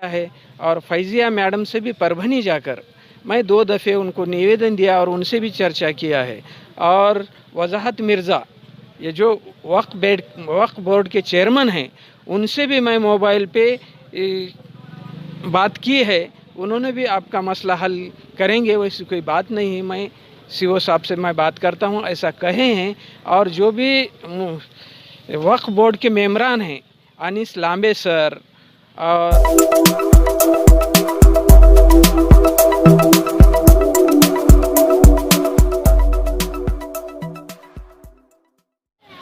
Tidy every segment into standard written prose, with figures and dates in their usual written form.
है। और फैज़िया मैडम से भी परभनी जाकर मैं 2 दफ़े उनको निवेदन दिया और उनसे भी चर्चा किया है। और वज़ाहत मिर्ज़ा, ये जो वक्फ़ बोर्ड के चेयरमैन हैं, उनसे भी मैं मोबाइल पे बात की है। उन्होंने भी आपका मसला हल करेंगे, वैसी कोई बात नहीं है। मैं सीओ साहब से मैं बात करता हूँ, ऐसा कहे हैं। और जो भी वक्फ़ बोर्ड के मेंबरान हैं, अनीस लांबे सर और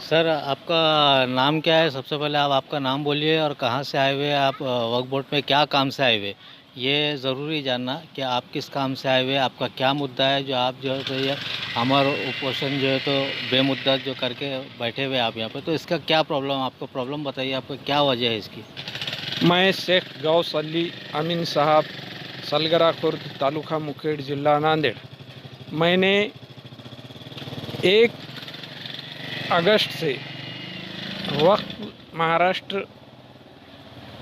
सर, आपका नाम क्या है? सबसे पहले आप आपका नाम बोलिए और कहाँ से आए हुए आप, वक्फ बोर्ड में क्या काम से आए हुए, ये ज़रूरी जानना कि आप किस काम से आए हुए, आपका क्या मुद्दा है जो आप जो है तो ये अमर उपोषण जो है तो बेमुद्दत जो करके बैठे हुए आप यहाँ पे, तो इसका क्या प्रॉब्लम, आपको प्रॉब्लम बताइए, आपको क्या वजह है इसकी? मैं शेख गौस अली अमीन साहब, सलगरा खुर्द, तालुका मुखेड़, जिला नांदेड़। मैंने 1 अगस्त से महाराष्ट्र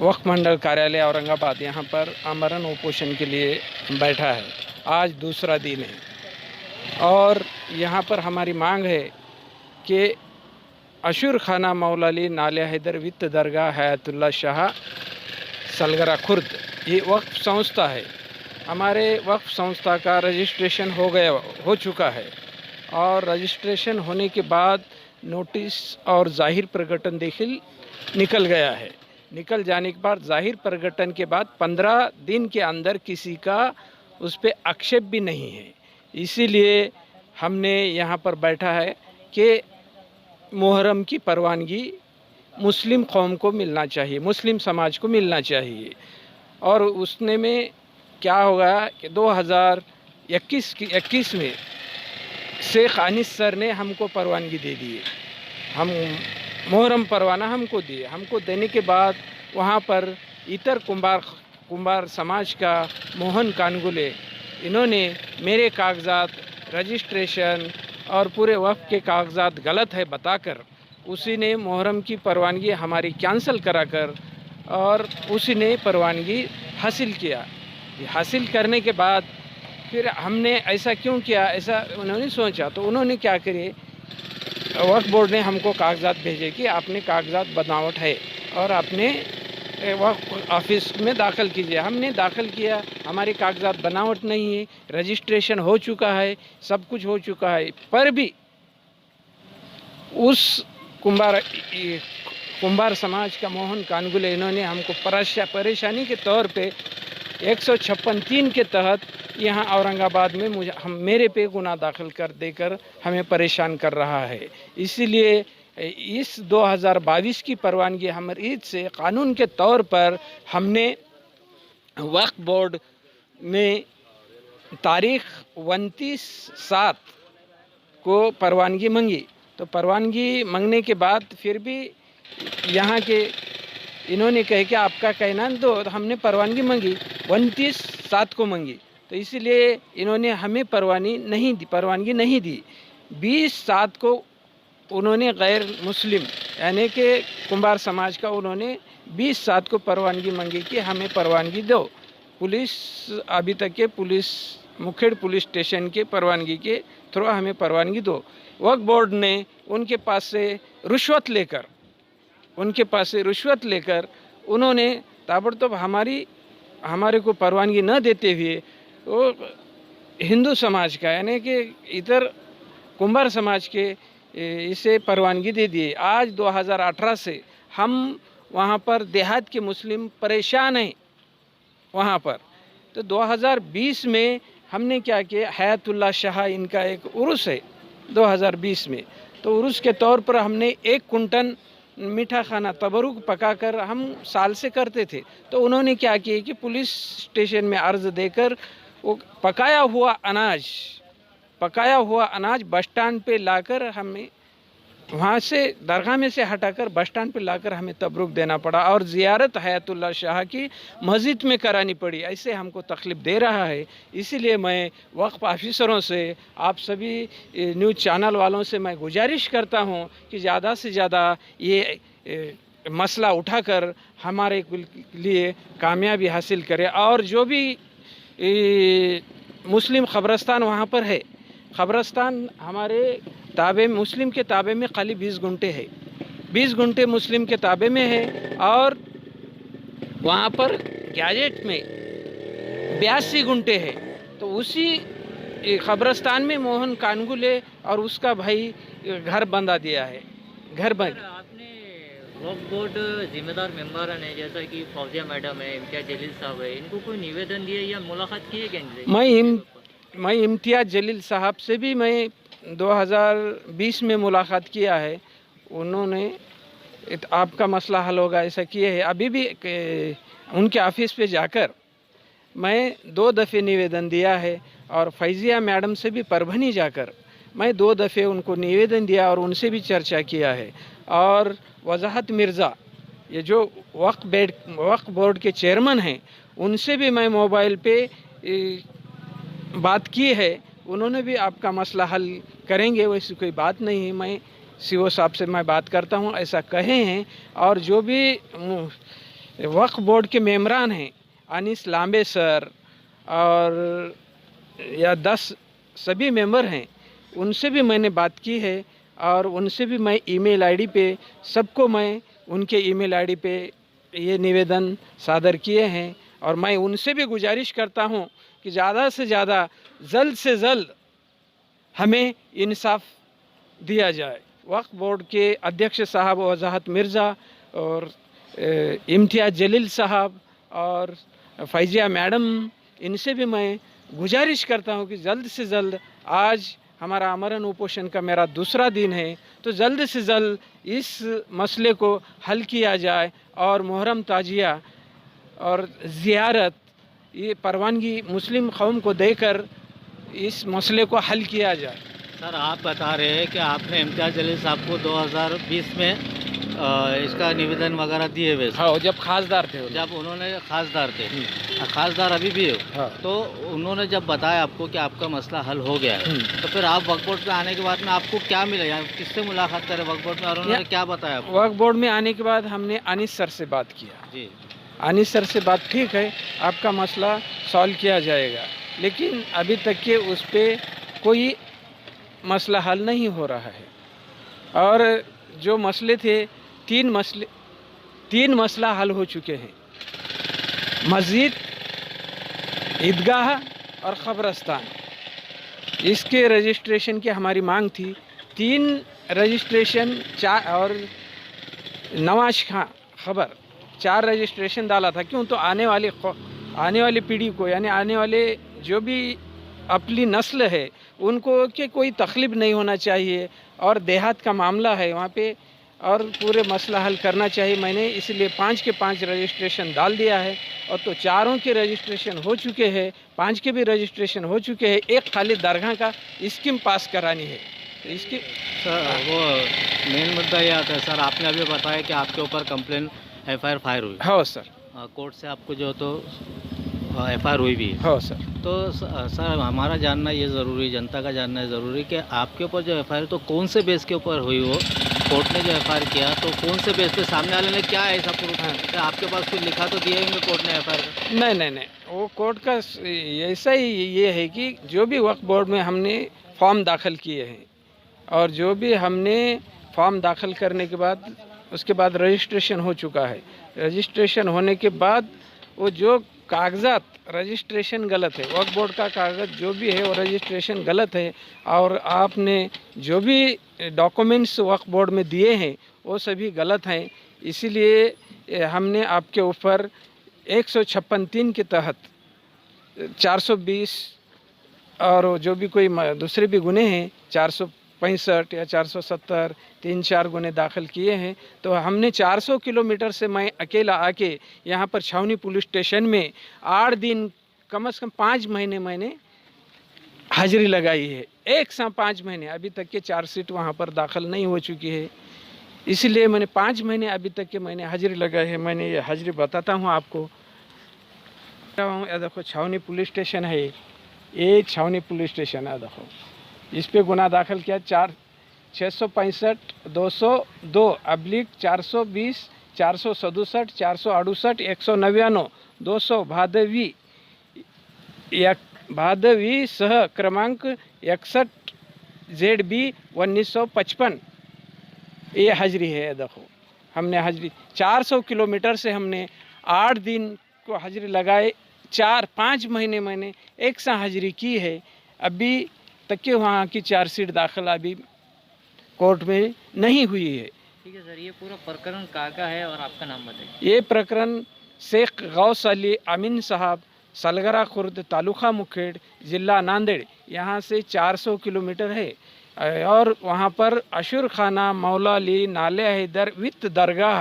वक्फ मंडल कार्यालय औरंगाबाद यहाँ पर आमरण उपोषण के लिए बैठा है। आज दूसरा दिन है और यहाँ पर हमारी मांग है कि अशूर खाना मौलाली नाले हैदर वित्त दरगाह हयातुल्ला शाह सलगरा खुर्द, ये वक्फ संस्था है। हमारे वक्फ संस्था का रजिस्ट्रेशन हो चुका है और रजिस्ट्रेशन होने के बाद नोटिस और जाहिर प्रकटन देखिल निकल गया है। निकल जाने के बाद जाहिर प्रकटन के बाद 15 दिन के अंदर किसी का उस पर आक्षेप भी नहीं है। इसीलिए हमने यहाँ पर बैठा है कि मुहर्रम की परवानगी मुस्लिम कौम को मिलना चाहिए, मुस्लिम समाज को मिलना चाहिए। और उसने में क्या होगा कि 2021 में शेख अनीस सर ने हमको परवानगी दे दी है। हम मुहर्रम परवाना हमको दिए। हमको देने के बाद वहाँ पर इतर कुंभार समाज का मोहन कानगुले, इन्होंने मेरे कागजात रजिस्ट्रेशन और पूरे वक्फ के कागजात गलत है बताकर उसी ने मुहर्रम की परवानगी हमारी कैंसिल कराकर और उसी ने परवानगी हासिल किया। हासिल करने के बाद फिर हमने ऐसा क्यों किया, ऐसा उन्होंने सोचा तो उन्होंने क्या करे, वक्फ बोर्ड ने हमको कागजात भेजे कि आपने कागजात बनावट है और आपने वक्फ ऑफिस में दाखिल कीजिए। हमने दाखिल किया, हमारे कागजात बनावट नहीं है, रजिस्ट्रेशन हो चुका है, सब कुछ हो चुका है, पर भी उस कुंभार समाज का मोहन कानगुले इन्होंने हमको परेशानी के तौर पे 156(3) के तहत यहाँ औरंगाबाद में मेरे पे गुनाह दाखिल कर देकर हमें परेशान कर रहा है। इसीलिए इस 2022 की परवानगी हमारी ईद से कानून के तौर पर हमने वक्फ बोर्ड में तारीख 29/7 को परवानगी मांगी। तो परवानगी मांगने के बाद फिर भी यहाँ के इन्होंने कहे कि आपका कहना तो हमने परवानगी मांगी 29/7 को मांगी, तो इसीलिए इन्होंने हमें परवानगी नहीं दी। 20/7 को उन्होंने गैर मुस्लिम यानी कि कुंभार समाज का उन्होंने 20/7 को परवानगी मांगी कि हमें परवानगी दो। पुलिस अभी तक के मुखेड़ पुलिस स्टेशन के परवानगी के थ्रू हमें परवानगी दो। वक्फ बोर्ड ने उनके पास से रिश्वत लेकर उन्होंने ताबड़तोब हमारे को परवानगी न देते हुए वो हिंदू समाज का यानी कि इतर कुंभार समाज के इसे परवानगी दे दिए। आज 2018 से हम वहाँ पर देहात के मुस्लिम परेशान हैं वहाँ पर। तो 2020 में हमने क्या किया, हयातुल्ला शाह इनका एक उर्स है 2020 में, तो उर्स के तौर पर हमने 1 कुंटल मीठा खाना तबरुक पकाकर हम साल से करते थे। तो उन्होंने क्या किया कि पुलिस स्टेशन में अर्ज देकर वो पकाया हुआ अनाज बस स्टैंड पे लाकर हमें वहाँ से दरगाह में से हटाकर बस स्टैंड पे लाकर हमें तबरुक देना पड़ा और ज़ियारत हयातुल्ला शाह की मस्जिद में करानी पड़ी। ऐसे हमको तकलीफ़ दे रहा है। इसीलिए मैं वक्फ ऑफिसरों से, आप सभी न्यूज़ चैनल वालों से मैं गुजारिश करता हूँ कि ज़्यादा से ज़्यादा ये मसला उठाकर हमारे लिए कामयाबी हासिल करे। और जो भी मुस्लिम ख़बरस्तान वहाँ पर है, ख़बरस्तान हमारे ताबे मुस्लिम के ताबे में खाली 20 गुंटे है, 20 गुंटे मुस्लिम के ताबे में है। और वहाँ पर गैजेट में 82 गुंटे है। तो उसी ख़बरस्तान में मोहन कानगुले और उसका भाई घर बंधा दिया है, घर बंद। आपने वक्फ बोर्ड जिम्मेदार मेंबर हैं जैसा कि फौजिया मैडम है, इम्तियाज जलील साहब है, इनको कोई निवेदन दिए या मुलाकात की है क्या इनसे? मैं इम्तियाज जलील साहब से भी मैं 2020 में मुलाकात किया है। उन्होंने आपका मसला हल होगा ऐसा किए है। अभी भी उनके ऑफिस पे जाकर मैं 2 दफ़े निवेदन दिया है। और फैज़िया मैडम से भी परभनी जाकर मैं 2 दफ़े उनको निवेदन दिया और उनसे भी चर्चा किया है। और वजाहत मिर्ज़ा, ये जो वक्फ बोर्ड के चेयरमैन हैं, उनसे भी मैं मोबाइल पे बात की है। उन्होंने भी आपका मसला हल करेंगे, वैसी कोई बात नहीं है। मैं सीओ साहब से मैं बात करता हूँ ऐसा कहे हैं। और जो भी वक्फ बोर्ड के मेंबरान हैं, अनीस लांबे सर और या 10 सभी मेंबर हैं, उनसे भी मैंने बात की है। और उनसे भी मैं ईमेल आईडी पे सबको मैं उनके ईमेल आईडी पे ये निवेदन सादर किए हैं। और मैं उनसे भी गुजारिश करता हूँ कि ज़्यादा से ज़्यादा जल्द से जल्द हमें इंसाफ दिया जाए। वक्फ बोर्ड के अध्यक्ष साहब वजाहत मिर्ज़ा और इम्तियाज जलील साहब और फैज़िया मैडम, इनसे भी मैं गुजारिश करता हूँ कि जल्द से जल्द, आज हमारा आमरण उपोषण का मेरा दूसरा दिन है, तो जल्द से जल्द इस मसले को हल किया जाए। और मुहर्रम ताजिया और ज़ियारत ये परवानगी मुस्लिम कौम को देकर इस मसले को हल किया जाए। सर, आप बता रहे हैं कि आपने इम्तियाज जलील साहब को 2020 में इसका निवेदन वगैरह दिए हुए। हाँ, जब खासदार थे, जब उन्होंने खासदार थे, खासदार अभी भी हो। हाँ। तो उन्होंने जब बताया आपको कि आपका मसला हल हो गया है, तो फिर आप वक्फ बोर्ड पे आने के बाद में आपको क्या मिला, या किससे मुलाकात करें वक्फ बोर्ड में, और उन्होंने क्या बताया आपको? वक्फ बोर्ड में आने के बाद हमने अनीस सर से बात किया जी। अनीस सर से बात, ठीक है आपका मसला सॉल्व किया जाएगा, लेकिन अभी तक के उस पर कोई मसला हल नहीं हो रहा है। और जो मसले थे, 3 मसला हल हो चुके हैं, मस्जिद, ईदगाह और क़ब्रस्तान। इसके रजिस्ट्रेशन की हमारी मांग थी। 3 रजिस्ट्रेशन, 4 और नवाज खां खबर 4 रजिस्ट्रेशन डाला था। क्यों? तो आने वाली पीढ़ी को, यानी आने वाले जो भी अपनी नस्ल है, उनको कि कोई तकलीफ नहीं होना चाहिए। और देहात का मामला है वहाँ पे, और पूरे मसला हल करना चाहिए। मैंने इसलिए 5 के 5 रजिस्ट्रेशन डाल दिया है। और तो 4 के रजिस्ट्रेशन हो चुके हैं, 5 के भी रजिस्ट्रेशन हो चुके हैं। एक खाली दरगाह का स्कीम पास करानी है। तो इसकी सर, वो मेन मुद्दा ये आता है सर, आपने अभी बताया कि आपके ऊपर कंप्लेन FIR फायर हुई। हाँ सर। कोर्ट से आपको जो तो FIR हुई भी है। हाँ सर। तो सर, हमारा जानना ये ज़रूरी, जनता का जानना है ज़रूरी कि आपके ऊपर जो FIR तो कौन से बेस के ऊपर हुई, वो कोर्ट ने जो FIR किया तो कौन से बेस पे, सामने वाले ने क्या ऐसा प्रूफ है? आपके पास कुछ लिखा तो दिए होंगे कोर्ट ने FIR? नहीं, वो कोर्ट का ऐसा ही ये है कि जो भी वक्फ बोर्ड में हमने फॉर्म दाखिल किए हैं, और जो भी हमने फॉर्म दाखिल करने के बाद उसके बाद रजिस्ट्रेशन हो चुका है। रजिस्ट्रेशन होने के बाद वो जो कागजात, रजिस्ट्रेशन गलत है, वक्फ बोर्ड का कागज़ जो भी है वो रजिस्ट्रेशन गलत है। और आपने जो भी डॉक्यूमेंट्स वक्फ बोर्ड में दिए हैं वो सभी गलत हैं। इसीलिए हमने आपके ऊपर 156(3) के तहत 420 और जो भी कोई दूसरे भी गुने हैं 465 या 470 3-4 गुने दाखिल किए हैं। तो हमने 400 किलोमीटर से मैं अकेला आके यहाँ पर छावनी पुलिस स्टेशन में 8 दिन, कम से कम 5 महीने मैंने हाजिरी लगाई है। एक साथ 5 महीने, अभी तक के 4 सीट वहाँ पर दाखिल नहीं हो चुकी है। इसलिए मैंने 5 महीने अभी तक के मैंने हाजिरी लगाई है। मैंने ये हाजिरी बताता हूँ आपको। ये देखो छावनी पुलिस स्टेशन है, ये छावनी पुलिस स्टेशन है। देखो इस पे गुना दाखिल किया 665/202/420 467, 468, 199, 200 भादवी सह क्रमांक 61 ZB 1955 ये हाजिरी है। देखो हमने हाजिरी 400 किलोमीटर से हमने 8 दिन को हाजिरी लगाए, 4-5 महीने मैंने एक सा हाजिरी की है। अभी तक के वहाँ की चार्जशीट दाखिल अभी कोर्ट में नहीं हुई है। ठीक है सर, ये पूरा प्रकरण कहाँ का है और आपका नाम बताइए। ये प्रकरण शेख गौस अली अमीन साहब, सलगरा खुर्द, तालुका मुखेड़, जिला नांदेड़, यहाँ से 400 किलोमीटर है। और वहाँ पर अशुर खाना, मौला अली, नाले हैदर वित दरगाह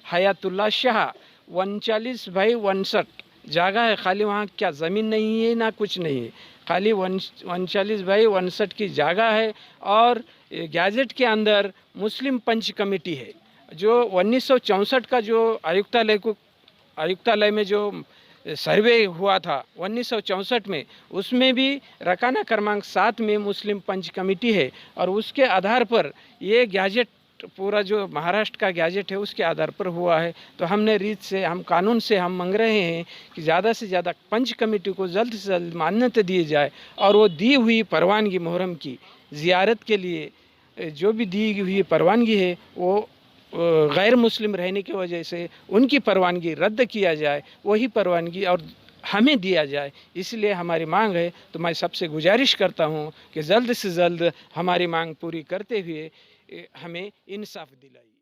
हयातुल्ला शाह 39/59 जगह है। खाली वहाँ क्या ज़मीन नहीं है ना कुछ नहीं है, खाली 39/59 की जगह है। और गैजेट के अंदर मुस्लिम पंच कमेटी है। जो 1964 का जो आयुक्तालय में जो सर्वे हुआ था 1964 में, उसमें भी रकाना क्रमांक 7 में मुस्लिम पंच कमेटी है। और उसके आधार पर ये गैजेट पूरा जो महाराष्ट्र का गैजेट है उसके आधार पर हुआ है। तो हमने रीत से, हम कानून से हम मांग रहे हैं कि ज़्यादा से ज़्यादा पंच कमेटी को जल्द से जल्द मान्यता दी जाए। और वो दी हुई परवानगी मुहर्रम की ज़ियारत के लिए जो भी दी हुई परवानगी है वो गैर मुस्लिम रहने की वजह से उनकी परवानगी रद्द किया जाए, वही परवानगी और हमें दिया जाए। इसलिए हमारी मांग है। तो मैं सबसे गुजारिश करता हूँ कि जल्द से जल्द हमारी मांग पूरी करते हुए हमें इंसाफ दिलाइए।